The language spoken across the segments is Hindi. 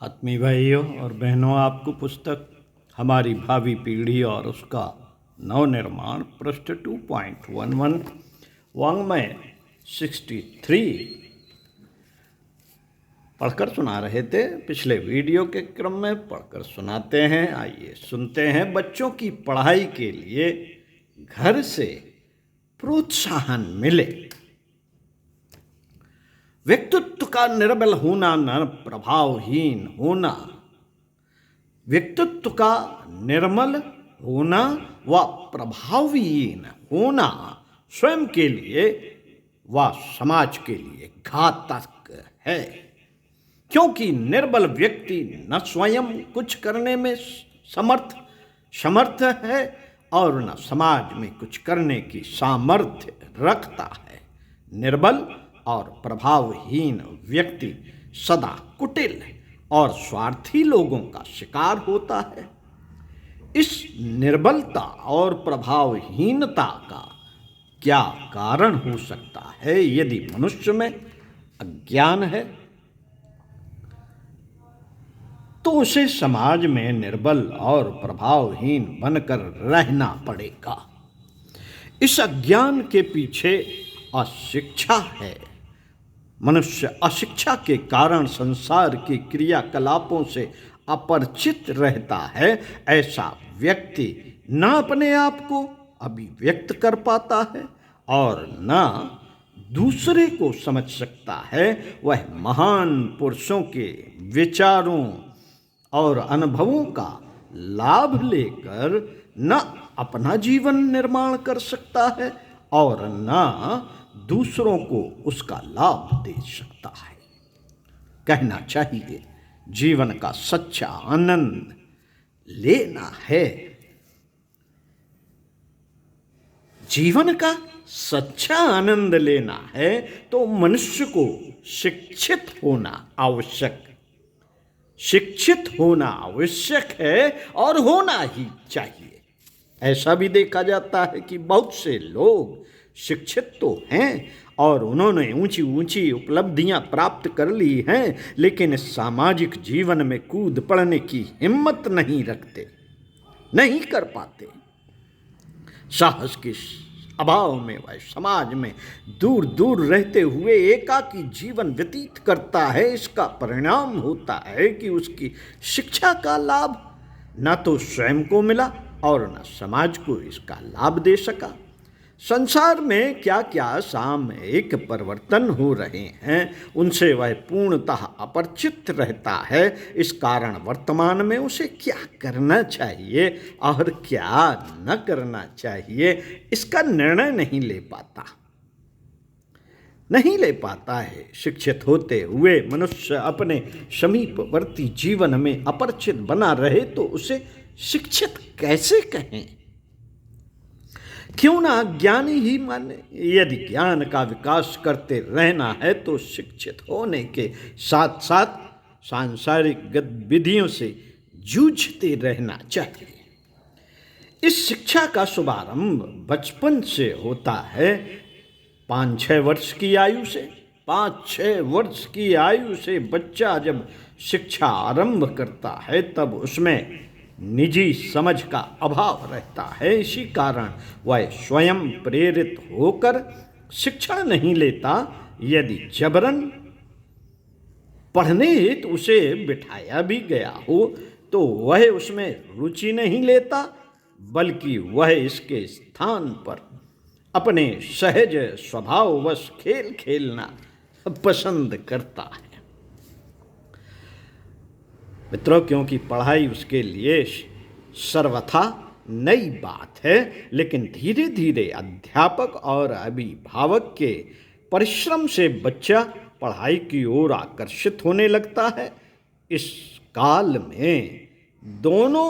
आत्मीय भाइयों और बहनों, आपको पुस्तक हमारी भावी पीढ़ी और उसका नवनिर्माण पृष्ठ 2.11 वाङ्मय 63 पढ़कर सुना रहे थे। पिछले वीडियो के क्रम में पढ़कर सुनाते हैं। आइए सुनते हैं। बच्चों की पढ़ाई के लिए घर से प्रोत्साहन मिले। व्यक्तित्व का निर्बल होना न प्रभावहीन होना। व्यक्तित्व का निर्मल होना व प्रभावहीन होना स्वयं के लिए व समाज के लिए घातक है, क्योंकि निर्बल व्यक्ति न स्वयं कुछ करने में समर्थ है और न समाज में कुछ करने की सामर्थ्य रखता है। निर्बल और प्रभावहीन व्यक्ति सदा कुटिल और स्वार्थी लोगों का शिकार होता है। इस निर्बलता और प्रभावहीनता का क्या कारण हो सकता है? यदि मनुष्य में अज्ञान है तो उसे समाज में निर्बल और प्रभावहीन बनकर रहना पड़ेगा। इस अज्ञान के पीछे अशिक्षा है। मनुष्य अशिक्षा के कारण संसार की क्रियाकलापों से अपरिचित रहता है। ऐसा व्यक्ति न अपने आप को अभिव्यक्त कर पाता है और न दूसरे को समझ सकता है। वह महान पुरुषों के विचारों और अनुभवों का लाभ लेकर न अपना जीवन निर्माण कर सकता है और न दूसरों को उसका लाभ दे सकता है। कहना चाहिए, जीवन का सच्चा आनंद लेना है। जीवन का सच्चा आनंद लेना है तो मनुष्य को शिक्षित होना आवश्यक है और होना ही चाहिए। ऐसा भी देखा जाता है कि बहुत से लोग शिक्षित तो हैं और उन्होंने ऊंची ऊंची उपलब्धियां प्राप्त कर ली हैं, लेकिन इस सामाजिक जीवन में कूद पड़ने की हिम्मत नहीं रखते, नहीं कर पाते। साहस के अभाव में वह समाज में दूर दूर रहते हुए एकाकी जीवन व्यतीत करता है। इसका परिणाम होता है कि उसकी शिक्षा का लाभ न तो स्वयं को मिला और न समाज को इसका लाभ दे सका। संसार में क्या क्या सामयिक परिवर्तन हो रहे हैं, उनसे वह पूर्णतः अपरिचित रहता है। इस कारण वर्तमान में उसे क्या करना चाहिए और क्या न करना चाहिए, इसका निर्णय नहीं ले पाता है। शिक्षित होते हुए मनुष्य अपने समीपवर्ती जीवन में अपरिचित बना रहे तो उसे शिक्षित कैसे कहें? क्यों ना ज्ञानी ही माने। यदि ज्ञान का विकास करते रहना है तो शिक्षित होने के साथ साथ सांसारिक गतिविधियों से जूझते रहना चाहिए। इस शिक्षा का शुभारंभ बचपन से होता है। 5-6 वर्ष की आयु से बच्चा जब शिक्षा आरंभ करता है तब उसमें निजी समझ का अभाव रहता है। इसी कारण वह स्वयं प्रेरित होकर शिक्षण नहीं लेता। यदि जबरन पढ़ने हेतु उसे बिठाया भी गया हो तो वह उसमें रुचि नहीं लेता, बल्कि वह इसके स्थान पर अपने सहज स्वभाववश खेल खेलना पसंद करता है। मित्रों, क्योंकि पढ़ाई उसके लिए सर्वथा नई बात है, लेकिन धीरे धीरे अध्यापक और अभिभावक के परिश्रम से बच्चा पढ़ाई की ओर आकर्षित होने लगता है। इस काल में दोनों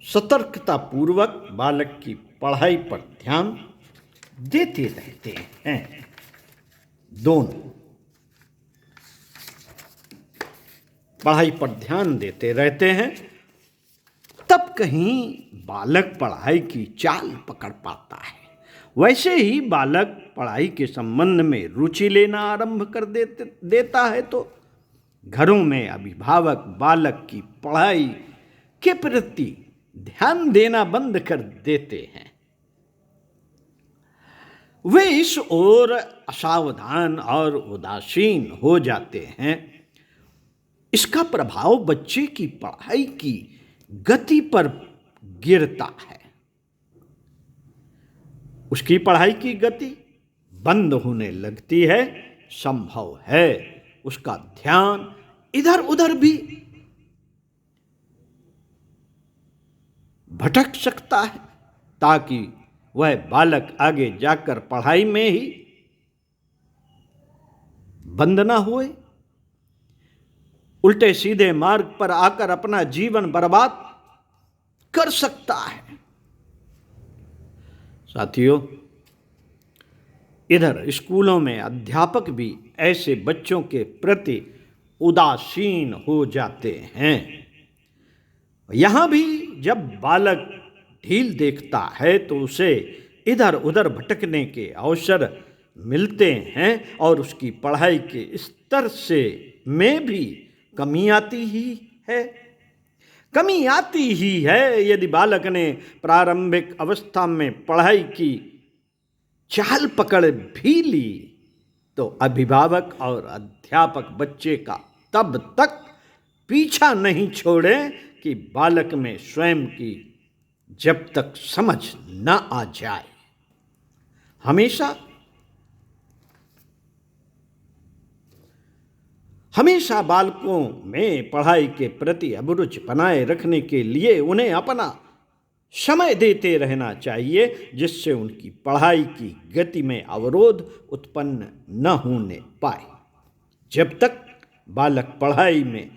सतर्कतापूर्वक बालक की पढ़ाई पर ध्यान देते रहते हैं। दोनों पढ़ाई पर ध्यान देते रहते हैं, तब कहीं बालक पढ़ाई की चाल पकड़ पाता है। वैसे ही बालक पढ़ाई के संबंध में रुचि लेना आरंभ कर देता है तो घरों में अभिभावक बालक की पढ़ाई के प्रति ध्यान देना बंद कर देते हैं। वे इस ओर असावधान और उदासीन हो जाते हैं। इसका प्रभाव बच्चे की पढ़ाई की गति पर गिरता है। उसकी पढ़ाई की गति बंद होने लगती है। संभव है उसका ध्यान इधर उधर भी भटक सकता है, ताकि वह बालक आगे जाकर पढ़ाई में ही बंद ना हुए, उल्टे सीधे मार्ग पर आकर अपना जीवन बर्बाद कर सकता है। साथियों, इधर स्कूलों में अध्यापक भी ऐसे बच्चों के प्रति उदासीन हो जाते हैं। यहां भी जब बालक ढील देखता है तो उसे इधर उधर भटकने के अवसर मिलते हैं और उसकी पढ़ाई के स्तर से में भी कमी आती ही है। यदि बालक ने प्रारंभिक अवस्था में पढ़ाई की चाल पकड़ भी ली तो अभिभावक और अध्यापक बच्चे का तब तक पीछा नहीं छोड़े कि बालक में स्वयं की जब तक समझ न आ जाए। हमेशा बालकों में पढ़ाई के प्रति अभिरुचि बनाए रखने के लिए उन्हें अपना समय देते रहना चाहिए, जिससे उनकी पढ़ाई की गति में अवरोध उत्पन्न न होने पाए। जब तक बालक पढ़ाई में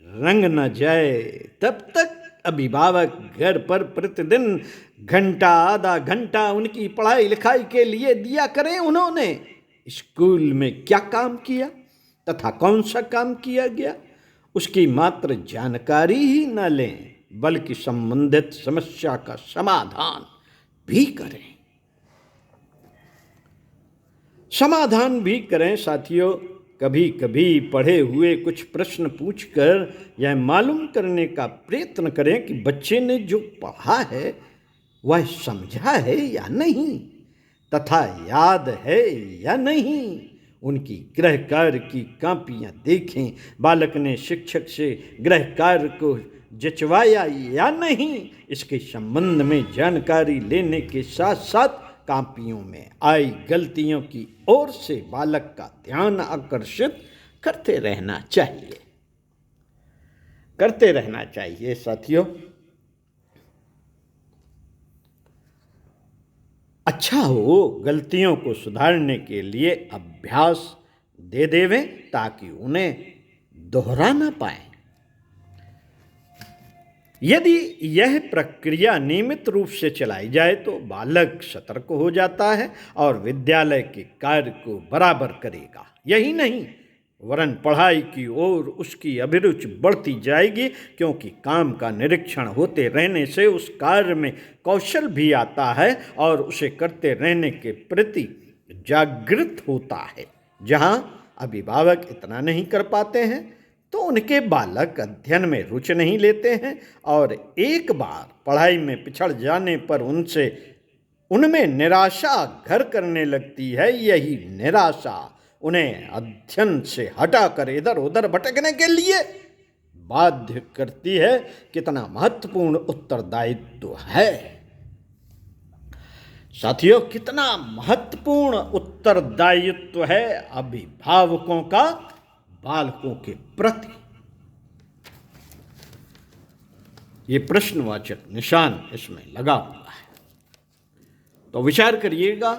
रंग न जाए तब तक अभिभावक घर पर प्रतिदिन घंटा आधा घंटा उनकी पढ़ाई लिखाई के लिए दिया करें। उन्होंने स्कूल में क्या काम किया तथा कौन सा काम किया गया उसकी मात्र जानकारी ही न लें, बल्कि संबंधित समस्या का समाधान भी करें। साथियों, कभी कभी पढ़े हुए कुछ प्रश्न पूछकर यह मालूम करने का प्रयत्न करें कि बच्चे ने जो पढ़ा है वह समझा है या नहीं तथा याद है या नहीं। उनकी गृह कार्य की कापियां देखें। बालक ने शिक्षक से गृह कार्य को जचवाया या नहीं, इसके संबंध में जानकारी लेने के साथ साथ कापियों में आई गलतियों की ओर से बालक का ध्यान आकर्षित करते रहना चाहिए। साथियों, अच्छा हो गलतियों को सुधारने के लिए अभ्यास दे देवें ताकि उन्हें दोहरा ना पाए। यदि यह प्रक्रिया नियमित रूप से चलाई जाए तो बालक सतर्क हो जाता है और विद्यालय के कार्य को बराबर करेगा। यही नहीं वरन पढ़ाई की ओर उसकी अभिरुचि बढ़ती जाएगी, क्योंकि काम का निरीक्षण होते रहने से उस कार्य में कौशल भी आता है और उसे करते रहने के प्रति जागृत होता है। जहाँ अभिभावक इतना नहीं कर पाते हैं तो उनके बालक अध्ययन में रुचि नहीं लेते हैं और एक बार पढ़ाई में पिछड़ जाने पर उनमें निराशा घर करने लगती है। यही निराशा उन्हें अध्ययन से हटाकर इधर उधर भटकने के लिए बाध्य करती है। कितना महत्वपूर्ण उत्तरदायित्व है साथियों, कितना महत्वपूर्ण उत्तरदायित्व है अभिभावकों का बालकों के प्रति। ये प्रश्नवाचक निशान इसमें लगा हुआ है। तो विचार करिएगा,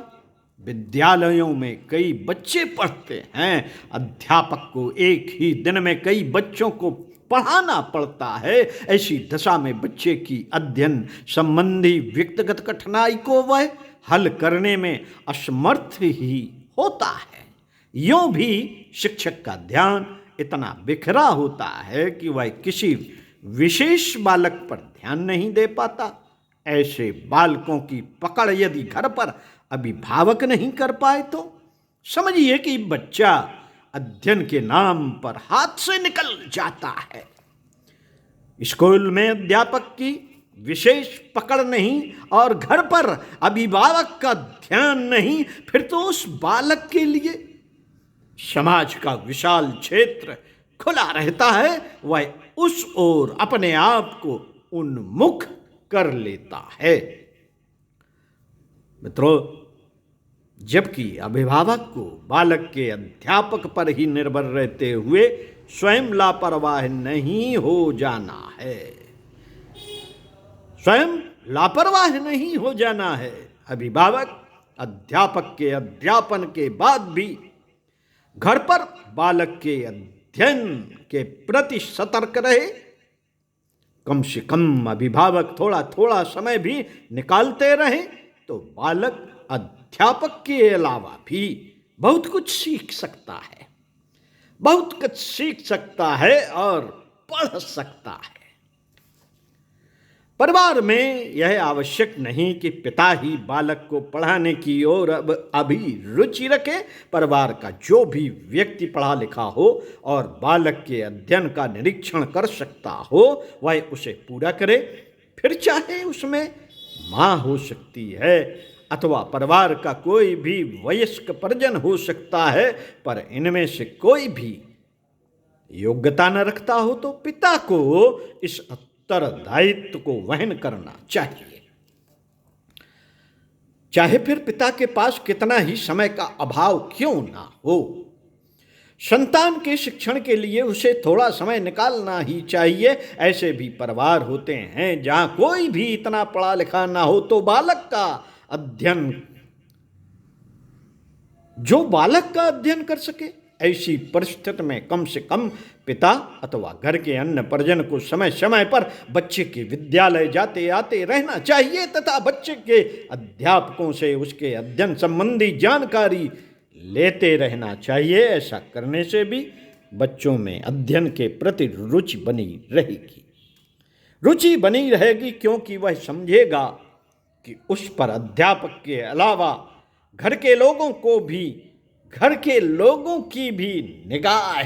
विद्यालयों में कई बच्चे पढ़ते हैं। अध्यापक को एक ही दिन में कई बच्चों को पढ़ाना पड़ता है। ऐसी दशा में बच्चे की अध्ययन संबंधी व्यक्तिगत कठिनाई को वह हल करने में असमर्थ ही होता है। यूं भी शिक्षक का ध्यान इतना बिखरा होता है कि वह किसी विशेष बालक पर ध्यान नहीं दे पाता। ऐसे बालकों की पकड़ यदि घर पर अभिभावक नहीं कर पाए तो समझिए कि बच्चा अध्ययन के नाम पर हाथ से निकल जाता है। स्कूल में अध्यापक की विशेष पकड़ नहीं और घर पर अभिभावक का ध्यान नहीं, फिर तो उस बालक के लिए समाज का विशाल क्षेत्र खुला रहता है। वह उस ओर अपने आप को उन्मुख कर लेता है। मित्रों, जबकि अभिभावक को बालक के अध्यापक पर ही निर्भर रहते हुए स्वयं लापरवाह नहीं हो जाना है। स्वयं लापरवाह नहीं हो जाना है। अभिभावक अध्यापक के अध्यापन के बाद भी घर पर बालक के अध्ययन के प्रति सतर्क रहे। कम से कम अभिभावक थोड़ा थोड़ा समय भी निकालते रहें तो बालक अध्यापक के अलावा भी बहुत कुछ सीख सकता है, बहुत कुछ सीख सकता है और पढ़ सकता है। परिवार में यह आवश्यक नहीं कि पिता ही बालक को पढ़ाने की ओर अभी रुचि रखे। परिवार का जो भी व्यक्ति पढ़ा लिखा हो और बालक के अध्ययन का निरीक्षण कर सकता हो, वह उसे पूरा करे। फिर चाहे उसमें माँ हो सकती है अथवा परिवार का कोई भी वयस्क परिजन हो सकता है, पर इनमें से कोई भी योग्यता न रखता हो तो पिता को इस उत्तरदायित्व को वहन करना चाहिए। चाहे फिर पिता के पास कितना ही समय का अभाव क्यों ना हो, संतान के शिक्षण के लिए उसे थोड़ा समय निकालना ही चाहिए। ऐसे भी परिवार होते हैं जहां कोई भी इतना पढ़ा लिखा ना हो तो बालक का अध्ययन कर सके। ऐसी परिस्थिति में कम से कम पिता अथवा घर के अन्य परिजन को समय समय पर बच्चे के विद्यालय जाते आते रहना चाहिए तथा बच्चे के अध्यापकों से उसके अध्ययन संबंधी जानकारी लेते रहना चाहिए। ऐसा करने से भी बच्चों में अध्ययन के प्रति रुचि बनी रहेगी, क्योंकि वह समझेगा कि उस पर अध्यापक के अलावा घर के लोगों की भी निगाह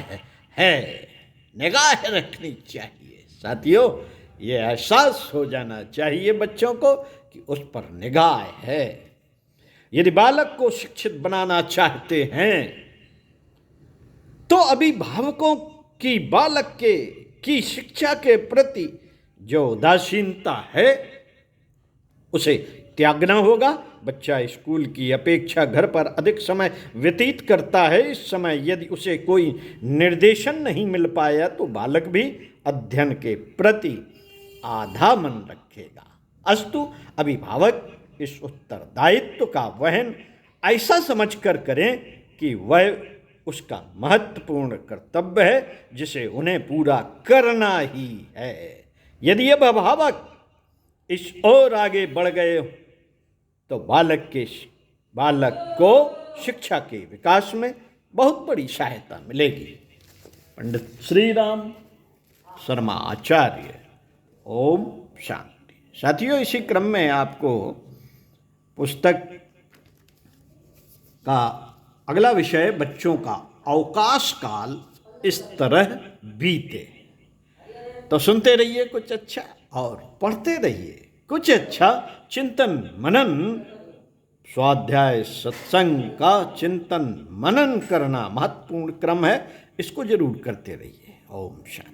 रखनी चाहिए। साथियों, ये एहसास हो जाना चाहिए बच्चों को कि उस पर निगाह है। यदि बालक को शिक्षित बनाना चाहते हैं तो अभिभावकों की बालक की शिक्षा के प्रति जो उदासीनता है उसे त्यागना होगा। बच्चा स्कूल की अपेक्षा घर पर अधिक समय व्यतीत करता है। इस समय यदि उसे कोई निर्देशन नहीं मिल पाया तो बालक भी अध्ययन के प्रति आधा मन रखेगा। अस्तु, अभिभावक इस उत्तरदायित्व का वहन ऐसा समझकर करें कि वह उसका महत्वपूर्ण कर्तव्य है जिसे उन्हें पूरा करना ही है। यदि अभिभावक इस ओर आगे बढ़ गए तो बालक को शिक्षा के विकास में बहुत बड़ी सहायता मिलेगी। पंडित श्री राम शर्मा आचार्य, ओम शांति। साथियों, इसी क्रम में आपको पुस्तक का अगला विषय बच्चों का अवकाश काल इस तरह बीते, तो सुनते रहिए कुछ अच्छा और पढ़ते रहिए कुछ अच्छा। चिंतन मनन, स्वाध्याय सत्संग का चिंतन मनन करना महत्वपूर्ण क्रम है, इसको जरूर करते रहिए। ओम शांति।